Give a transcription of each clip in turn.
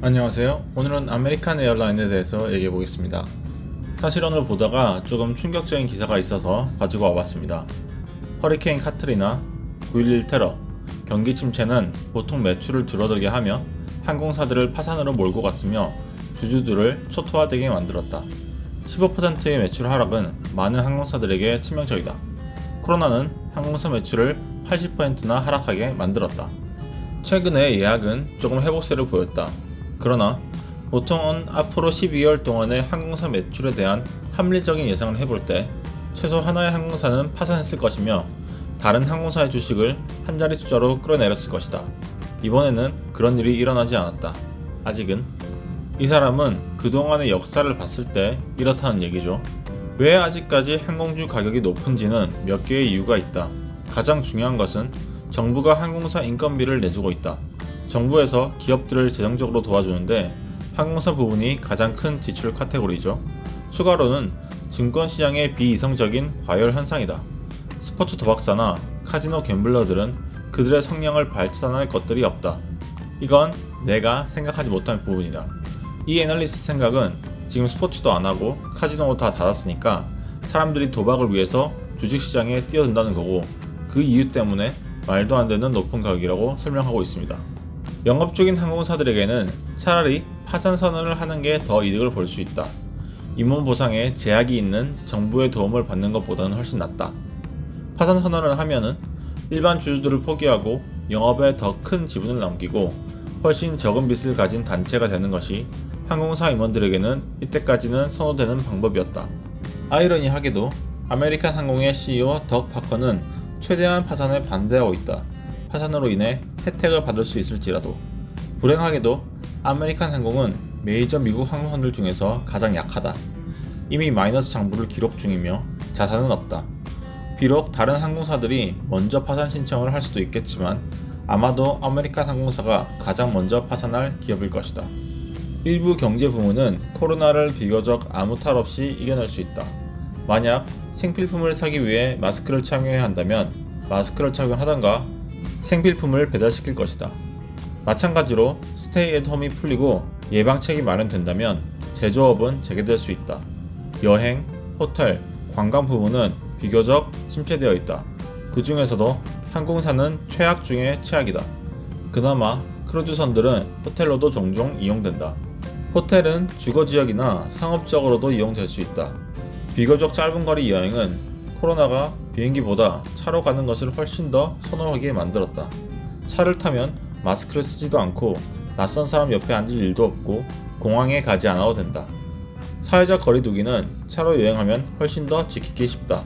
안녕하세요. 오늘은 아메리칸 에어라인에 대해서 얘기해 보겠습니다. 사실 오늘 보다가 조금 충격적인 기사가 있어서 가지고 와봤습니다. 허리케인 카트리나, 9.11 테러, 경기 침체는 보통 매출을 줄어들게 하며 항공사들을 파산으로 몰고 갔으며 주주들을 초토화되게 만들었다. 15%의 매출 하락은 많은 항공사들에게 치명적이다. 코로나는 항공사 매출을 80%나 하락하게 만들었다. 최근에 예약은 조금 회복세를 보였다. 그러나 보통은 앞으로 12월 동안의 항공사 매출에 대한 합리적인 예상을 해볼 때 최소 하나의 항공사는 파산했을 것이며 다른 항공사의 주식을 한 자리 숫자로 끌어내렸을 것이다. 이번에는 그런 일이 일어나지 않았다. 아직은. 이 사람은 그동안의 역사를 봤을 때 이렇다는 얘기죠. 왜 아직까지 항공주 가격이 높은지는 몇 개의 이유가 있다. 가장 중요한 것은 정부가 항공사 인건비를 내주고 있다. 정부에서 기업들을 재정적으로 도와주는데 항공사 부분이 가장 큰 지출 카테고리죠. 추가로는 증권시장의 비이성적인 과열 현상이다. 스포츠 도박사나 카지노 갬블러들은 그들의 성량을 발산할 것들이 없다. 이건 내가 생각하지 못한 부분이다. 이 애널리스트 생각은 지금 스포츠도 안하고 카지노도 다 닫았으니까 사람들이 도박을 위해서 주식시장에 뛰어든다는 거고 그 이유 때문에 말도 안 되는 높은 가격이라고 설명하고 있습니다. 영업 중인 항공사들에게는 차라리 파산 선언을 하는 게 더 이득을 볼 수 있다. 임원 보상에 제약이 있는 정부의 도움을 받는 것보다는 훨씬 낫다. 파산 선언을 하면은 일반 주주들을 포기하고 영업에 더 큰 지분을 남기고 훨씬 적은 빚을 가진 단체가 되는 것이 항공사 임원들에게는 이때까지는 선호되는 방법이었다. 아이러니하게도 아메리칸 항공의 CEO 덕 파커는 최대한 파산에 반대하고 있다. 파산으로 인해 혜택을 받을 수 있을지라도. 불행하게도 아메리칸 항공은 메이저 미국 항공사들 중에서 가장 약하다. 이미 마이너스 장부를 기록 중이며 자산은 없다. 비록 다른 항공사들이 먼저 파산 신청을 할 수도 있겠지만 아마도 아메리칸 항공사가 가장 먼저 파산할 기업일 것이다. 일부 경제 부문은 코로나를 비교적 아무 탈 없이 이겨낼 수 있다. 만약 생필품을 사기 위해 마스크를 착용해야 한다면 마스크를 착용하던가 생필품을 배달시킬 것이다. 마찬가지로 스테이 앳 홈이 풀리고 예방책이 마련된다면 제조업은 재개될 수 있다. 여행, 호텔, 관광 부문은 비교적 침체되어 있다. 그 중에서도 항공사는 최악 중에 최악이다. 그나마 크루즈선들은 호텔로도 종종 이용된다. 호텔은 주거지역이나 상업적으로도 이용될 수 있다. 비교적 짧은 거리 여행은 코로나가 비행기보다 차로 가는 것을 훨씬 더 선호하게 만들었다. 차를 타면 마스크를 쓰지도 않고 낯선 사람 옆에 앉을 일도 없고 공항에 가지 않아도 된다. 사회적 거리두기는 차로 여행하면 훨씬 더 지키기 쉽다.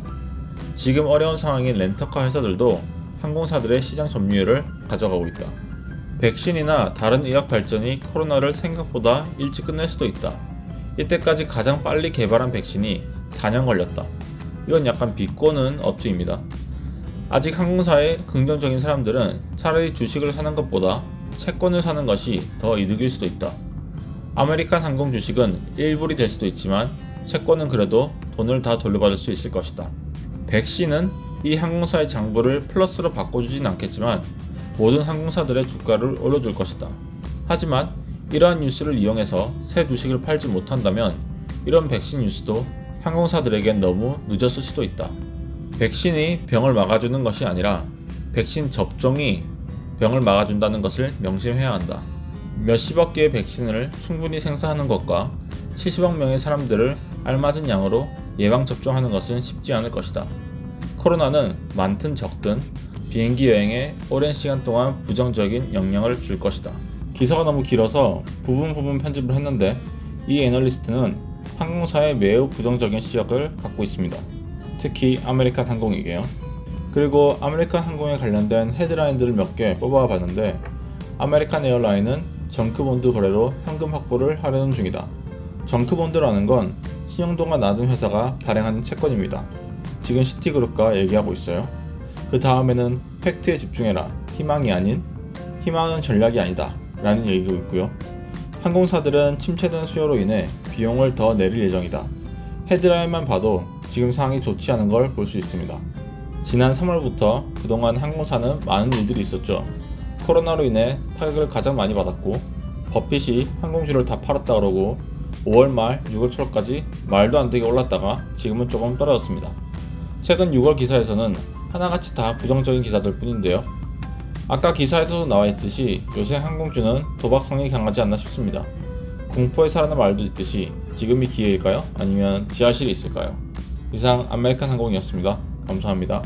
지금 어려운 상황인 렌터카 회사들도 항공사들의 시장 점유율을 가져가고 있다. 백신이나 다른 의학 발전이 코로나를 생각보다 일찍 끝낼 수도 있다. 이때까지 가장 빨리 개발한 백신이 4년 걸렸다. 이건 약간 비꼬는 업체입니다. 아직 항공사에 긍정적인 사람들은 차라리 주식을 사는 것보다 채권을 사는 것이 더 이득일 수도 있다. 아메리칸 항공 주식은 일불이 될 수도 있지만 채권은 그래도 돈을 다 돌려받을 수 있을 것이다. 백신은 이 항공사의 장부를 플러스로 바꿔주진 않겠지만 모든 항공사들의 주가를 올려줄 것이다. 하지만 이러한 뉴스를 이용해서 새 주식을 팔지 못한다면 이런 백신 뉴스도 항공사들에겐 너무 늦었을 수도 있다. 백신이 병을 막아주는 것이 아니라 백신 접종이 병을 막아준다는 것을 명심해야 한다. 몇십억 개의 백신을 충분히 생산하는 것과 70억 명의 사람들을 알맞은 양으로 예방접종하는 것은 쉽지 않을 것이다. 코로나는 많든 적든 비행기 여행에 오랜 시간 동안 부정적인 영향을 줄 것이다. 기사가 너무 길어서 부분 편집을 했는데 이 애널리스트는 항공사에 매우 부정적인 시각을 갖고 있습니다. 특히 아메리칸 항공이게요. 그리고 아메리칸 항공에 관련된 헤드라인들을 몇 개 뽑아봤는데 아메리칸 에어라인은 정크본드 거래로 현금 확보를 하려는 중이다. 정크본드라는 건 신용도가 낮은 회사가 발행하는 채권입니다. 지금 시티그룹과 얘기하고 있어요. 그 다음에는 팩트에 집중해라. 희망이 아닌 희망은 전략이 아니다 라는 얘기도 있고요. 항공사들은 침체된 수요로 인해 비용을 더 내릴 예정이다. 헤드라인만 봐도 지금 상황이 좋지 않은 걸 볼 수 있습니다. 지난 3월부터 그동안 항공사는 많은 일들이 있었죠. 코로나로 인해 타격을 가장 많이 받았고 버핏이 항공주를 다 팔았다 그러고 5월 말 6월 초까지 말도 안 되게 올랐다가 지금은 조금 떨어졌습니다. 최근 6월 기사에서는 하나같이 다 부정적인 기사들 뿐인데요. 아까 기사에서도 나와 있듯이 요새 항공주는 도박성이 강하지 않나 싶습니다. 공포에 사라는 말도 있듯이 지금이 기회일까요? 아니면 지하실이 있을까요? 이상 아메리칸 항공이었습니다. 감사합니다.